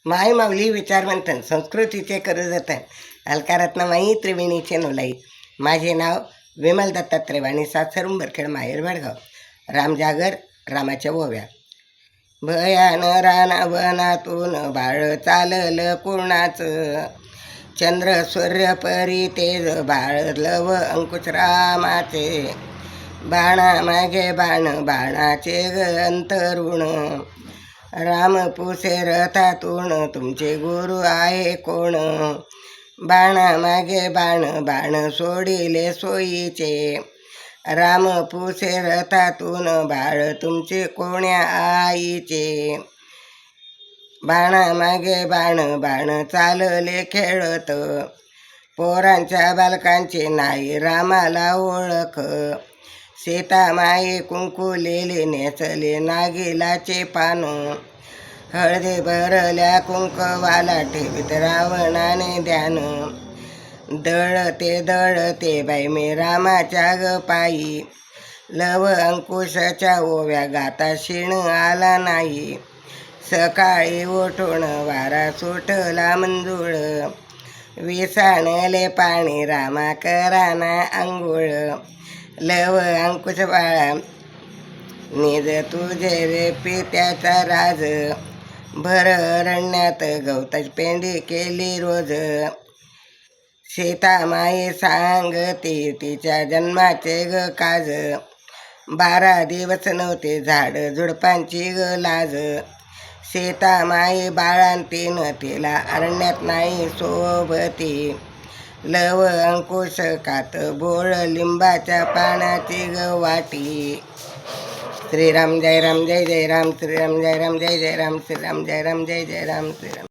माय माऊली विचारवंतन संस्कृतीचे करू जतन अलकारत्नमाई त्रिवेणीचे नोलाई. माझे नाव विमल दत्तात्रय वाणी, सासर उंबरखेड, माहेर वडगाव. रामजागर रामाच्या ओव्या. भयान राना वनातून बाळ चाललं कोणाचं, चंद्र सूर्य परी तेज बाळलं व अंकुश रामाचे. बाणा मागे बाण बाणाचे ग अंतरुण, राम पुसे रथातून तुमचे गुरु आहे कोण. बाणा मागे बाण बाण सोडिले सोयीचे, राम पुसे रथातून बाळ तुमचे कोण्या आईचे. बाणा मागे बाण बाण चालले खेळत, पोरांच्या बालकांचे नाही रामाला ओळख. सीता माई कुंकू लेले नेसले नागिलाचे पान, हळदी भरल्या कुंकवाला ठेवीत रावणाने ध्यान. दळते बाई मी रामाच्या ग पायी, लव अंकुशाच्या ओव्या गाता शिण आला नाही. सकाळी उठून वारा सुटला मंजूळ, विसाणले पाणी रामा कराना अंघोळ. लव अंकुश बाळा निज तुझे रे पित्याचा राज, भर अरण्यात गवताची पेंडी केली रोज. सीता माई सांगते तिच्या जन्माचे ग काज, 12 दिवस नव्हते झाड झुडपांची ग लाज. सीता माई बाळांतीन तिला अरण्यात नाही सोबती, लव अंकुश कात बोळ लिंबाच्या पानाची ग वाटी. श्रीराम जय राम जय जय राम, श्रीराम जय राम जय जय राम, श्रीराम जय राम जय जय राम, श्रीराम.